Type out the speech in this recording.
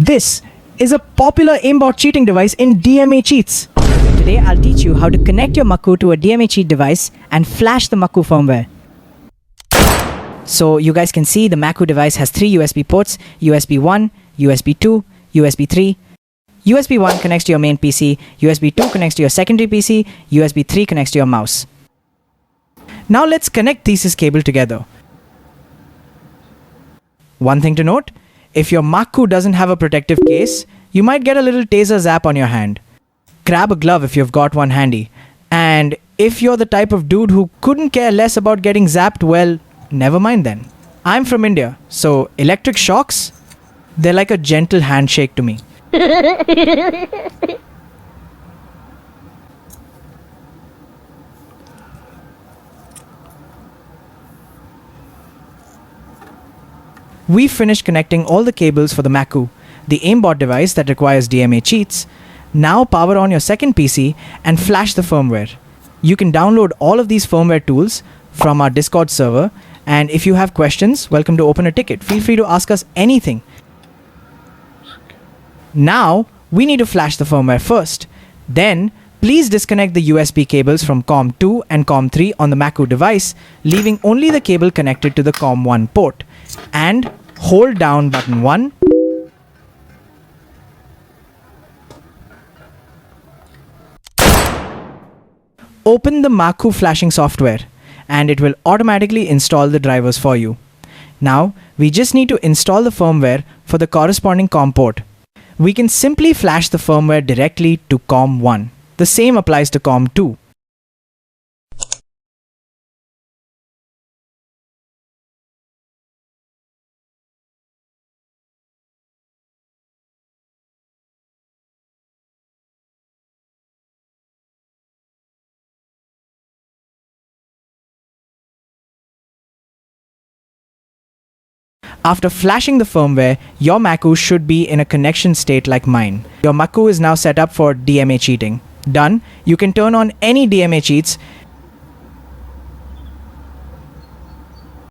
This is a popular aimbot cheating device in DMA cheats. Today I'll teach you how to connect your Maku to a DMA cheat device and flash the Maku firmware. So you guys can see the Maku device has 3 USB ports: USB 1, USB 2, USB 3. USB 1 connects to your main PC, USB 2 connects to your secondary PC, USB 3 connects to your mouse. Now let's connect these cables together. One thing to note, if your Maku doesn't have a protective case, you might get a little taser zap on your hand. Grab a glove if you've got one handy. And if you're the type of dude who couldn't care less about getting zapped, well, never mind then. I'm from India, so electric shocks, they're like a gentle handshake to me. We finished connecting all the cables for the Maku, the Aimbot device that requires DMA cheats. Now power on your second PC and flash the firmware. You can download all of these firmware tools from our Discord server, and if you have questions, welcome to open a ticket. Feel free to ask us anything. Now we need to flash the firmware first. Then please disconnect the USB cables from COM2 and COM3 on the Maku device, leaving only the cable connected to the COM1 port. And hold down button 1. Open the Maku flashing software and it will automatically install the drivers for you. Now we just need to install the firmware for the corresponding COM port. We can simply flash the firmware directly to COM1. The same applies to COM2. After flashing the firmware, your Maku should be in a connection state like mine. Your Maku is now set up for DMA cheating. Done. You can turn on any DMA cheats